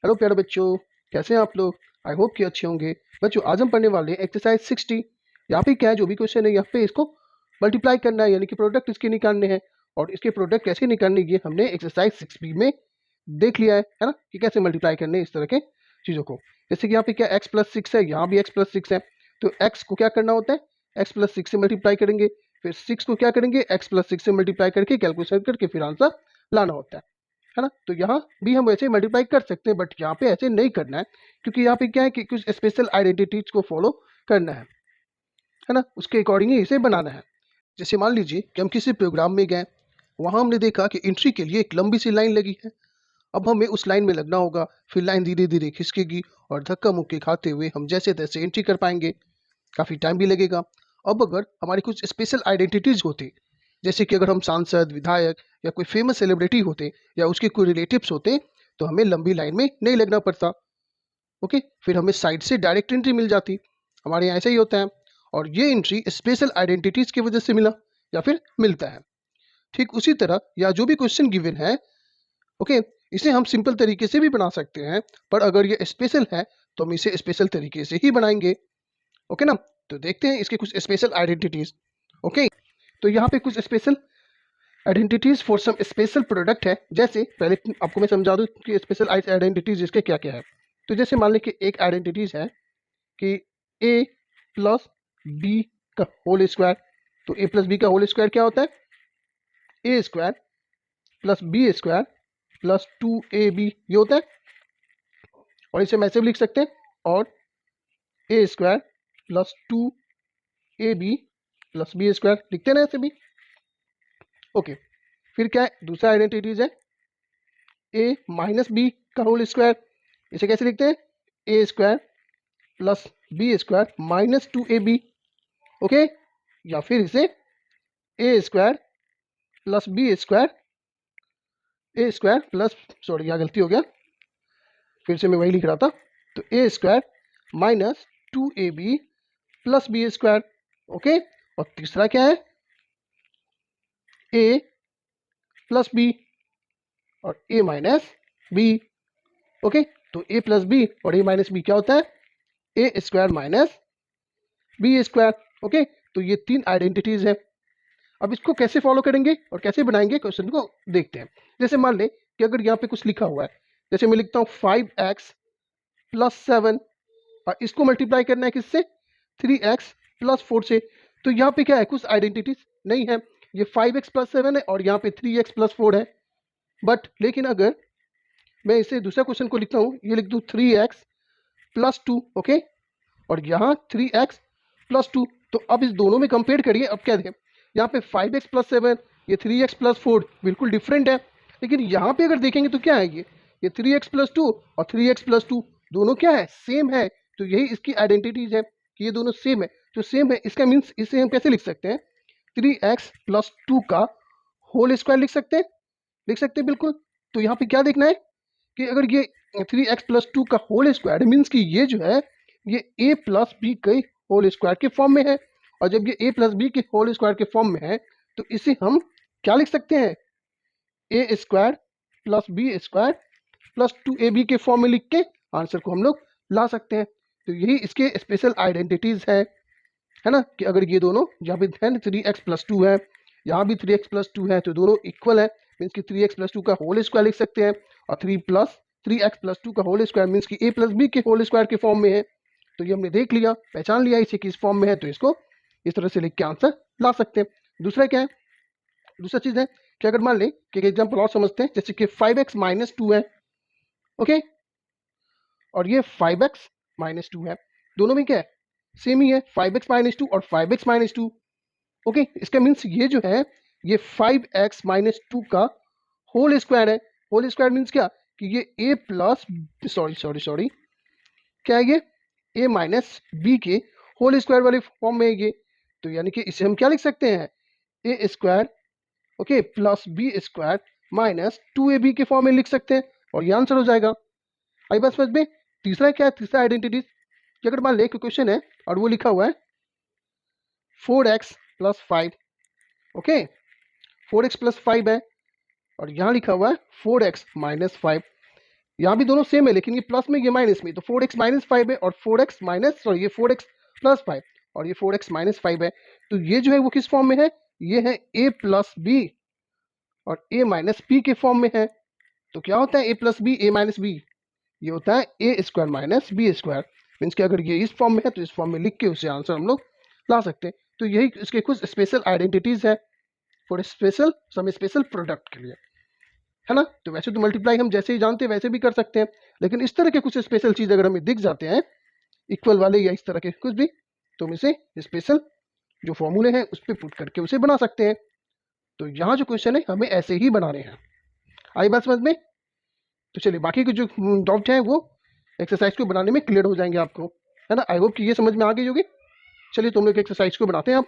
Hello प्यारे बच्चों, कैसे हैं आप लोग। आई होप कि अच्छे होंगे। बच्चों आज हम पढ़ने वाले हैं एक्सरसाइज 60। यहाँ पे क्या है, जो भी क्वेश्चन है यहाँ पे इसको मल्टीप्लाई करना है, यानी कि प्रोडक्ट इसके निकालने हैं। और इसके प्रोडक्ट कैसे निकालने ये हमने एक्सरसाइज 6B में देख लिया है ना, कि कैसे मल्टीप्लाई करने इस तरह के चीज़ों को। जैसे कि यहाँ पे क्या x+6 है, यहाँ भी x+6 है, तो x को क्या करना होता है, x+6 से मल्टीप्लाई करेंगे। फिर 6 को क्या करेंगे, x+6 से मल्टीप्लाई करके कैलकुलेशन करके फिर आंसर लाना होता है ना। तो यहाँ भी हम वैसे मल्टीप्लाई कर सकते हैं, बट यहाँ पे ऐसे नहीं करना है, क्योंकि यहाँ पे क्या है कि कुछ स्पेशल आइडेंटिटीज को फॉलो करना है ना, उसके अकॉर्डिंग ही इसे बनाना है। जैसे मान लीजिए कि हम किसी प्रोग्राम में गए, वहाँ हमने देखा कि एंट्री के लिए एक लंबी सी लाइन लगी है। अब हमें उस लाइन में लगना होगा, फिर लाइन धीरे धीरे खिसकेगी और धक्का मुक्की खाते हुए हम जैसे तैसे एंट्री कर पाएंगे। काफ़ी टाइम भी लगेगा। अब अगर हमारी कुछ स्पेशल आइडेंटिटीज होती, जैसे कि अगर हम सांसद, विधायक या कोई फेमस सेलिब्रिटी होते या उसके कोई रिलेटिव्स होते, तो हमें लंबी लाइन में नहीं लगना पड़ता। ओके, फिर हमें साइड से डायरेक्ट एंट्री मिल जाती। हमारे यहाँ ऐसा ही होता है। और ये एंट्री स्पेशल आइडेंटिटीज की वजह से मिला या फिर मिलता है। ठीक उसी तरह या जो भी क्वेश्चन गिवन है, ओके, इसे हम सिंपल तरीके से भी बना सकते हैं, पर अगर ये स्पेशल है तो हम इसे स्पेशल तरीके से ही बनाएंगे। ओके ना। तो देखते हैं इसके कुछ स्पेशल आइडेंटिटीज। ओके, तो यहाँ पे कुछ special identities for some special product है। जैसे पहले आपको मैं समझा दूं कि स्पेशल आइडेंटिटीज इसके क्या क्या है। तो जैसे मान लें कि एक आइडेंटिटीज है कि a प्लस बी का होल स्क्वायर। तो a प्लस बी का होल स्क्वायर क्या होता है, a square plus B square plus 2ab, ये होता है। और इसे हम ऐसे भी लिख सकते हैं, और a square plus 2ab plus B square लिखते हैं ना ऐसे भी। ओके, फिर क्या है, दूसरा आइडेंटिटीज है a माइनस बी का होल स्क्वायर। इसे कैसे लिखते हैं, a square plus B square minus 2ab। Okay, या फिर इसे a square plus B square, A square plus, sorry यहाँ गलती हो गया, फिर से मैं वही लिख रहा था। तो a square minus 2ab plus B square. Okay, और तीसरा क्या है, a प्लस बी और a माइनस बी। ओके, तो a प्लस बी और a माइनस बी क्या होता है, A square minus B square. Okay, तो ये तीन आइडेंटिटीज है। अब इसको कैसे फॉलो करेंगे और कैसे बनाएंगे, क्वेश्चन को देखते हैं। जैसे मान लें कि अगर यहाँ पे कुछ लिखा हुआ है, जैसे मैं लिखता हूँ 5x प्लस 7, और इसको मल्टीप्लाई करना है किससे, 3x प्लस 4 से। तो यहाँ पे क्या है, कुछ आइडेंटिटीज नहीं है। ये 5x प्लस 7 है और यहाँ पे 3x प्लस 4 है। बट लेकिन अगर मैं इसे दूसरा क्वेश्चन को लिखता हूँ, ये लिख दूँ 3x प्लस 2, ओके, और यहाँ 3x प्लस 2। तो अब इस दोनों में कंपेयर करिए। अब क्या देखें, यहाँ पे 5x प्लस 7, ये 3x प्लस 4 बिल्कुल डिफरेंट है। लेकिन यहाँ पे अगर देखेंगे तो क्या है, ये 3x प्लस 2 और 3x प्लस 2 दोनों क्या है, सेम है। तो यही इसकी आइडेंटिटीज है कि ये दोनों सेम है। तो सेम है, इसका मीन्स इसे हम कैसे लिख सकते हैं, 3x प्लस 2 का होल स्क्वायर लिख सकते हैं बिल्कुल। तो यहाँ पे क्या देखना है कि अगर ये 3x प्लस 2 का होल स्क्वायर मीन्स कि ये जो है ये a प्लस बी के होल स्क्वायर के फॉर्म में है। और जब ये a प्लस बी के होल स्क्वायर के फॉर्म में है, तो इसे हम क्या लिख सकते हैं, A square plus B square plus 2ab के फॉर्म में लिख के आंसर को हम लोग ला सकते हैं। तो यही इसके स्पेशल आइडेंटिटीज है ना, कि अगर ये दोनों यहाँ पे है 3x प्लस 2 है, यहाँ भी 3x प्लस 2 है, तो दोनों इक्वल है, मीन्स कि 3x प्लस 2 का होल स्क्वायर लिख सकते हैं। और 3x प्लस 2 का होल स्क्वायर मीन्स कि a प्लस बी के होल स्क्वायर के फॉर्म में है। तो ये हमने देख लिया, पहचान लिया इसे किस फॉर्म में है, तो इसको इस तरह से लिख के आंसर ला सकते हैं। दूसरा क्या है, दूसरा चीज़ है कि अगर मान लें कि एक एग्जाम्पल और समझते हैं, जैसे कि 5x माइनस 2 है, ओके, और ये 5x माइनस 2 है। दोनों में क्या है, सेम ही है, 5x माइनस 2 और 5x माइनस 2। ओके, इसका मीन्स ये जो है ये 5x माइनस 2 का होल स्क्वायर है। होल स्क्वायर मीन्स क्या, कि ये a प्लस, सॉरी क्या है, ये a माइनस बी के होल स्क्वायर वाले फॉर्म में है ये। तो यानी कि इसे हम क्या लिख सकते हैं, A square, okay, plus B square minus 2ab के फॉर्म में लिख सकते हैं, और ये आंसर हो जाएगा। आई बात समझ में। तीसरा क्या है, तीसरा आइडेंटिटीज, कि अगर मान ले क्वेश्चन है और वो लिखा हुआ है 4x plus 5, okay, 4x plus 5 है, और यहाँ लिखा हुआ है 4x माइनस 5। यहाँ भी दोनों सेम है, लेकिन ये प्लस में ये माइनस में, तो 4x माइनस 5 है और 4x माइनस सॉरी ये 4x प्लस 5 और ये 4x माइनस 5 है। तो ये जो है वो किस फॉर्म में है, ये है a प्लस बी और a माइनस बी के फॉर्म में है। तो क्या होता है a plus B a minus B, ये होता है A square minus B square. Means कि अगर ये इस फॉर्म में है तो इस फॉर्म में लिख के उसे आंसर हम लोग ला सकते हैं। तो यही इसके कुछ स्पेशल आइडेंटिटीज है for special some special product के लिए, है ना। तो वैसे तो मल्टीप्लाई हम जैसे ही जानते हैं वैसे भी कर सकते हैं, लेकिन इस तरह के कुछ स्पेशल चीज अगर हमें दिख जाते हैं इक्वल वाले या इस तरह के कुछ भी, तो हम इसे स्पेशल जो फॉर्मूले हैं उस पर पुट करके उसे बना सकते हैं। तो यहाँ जो क्वेश्चन है हमें ऐसे ही बनाने हैं। आई बात समझ में? तो चलिए बाकी के जो डाउट हैं वो एक्सरसाइज को बनाने में क्लियर हो जाएंगे आपको, है ना। आई होप कि ये समझ में आ गई होगी। चलिए तो हम लोग एक्सरसाइज को बनाते हैं अब।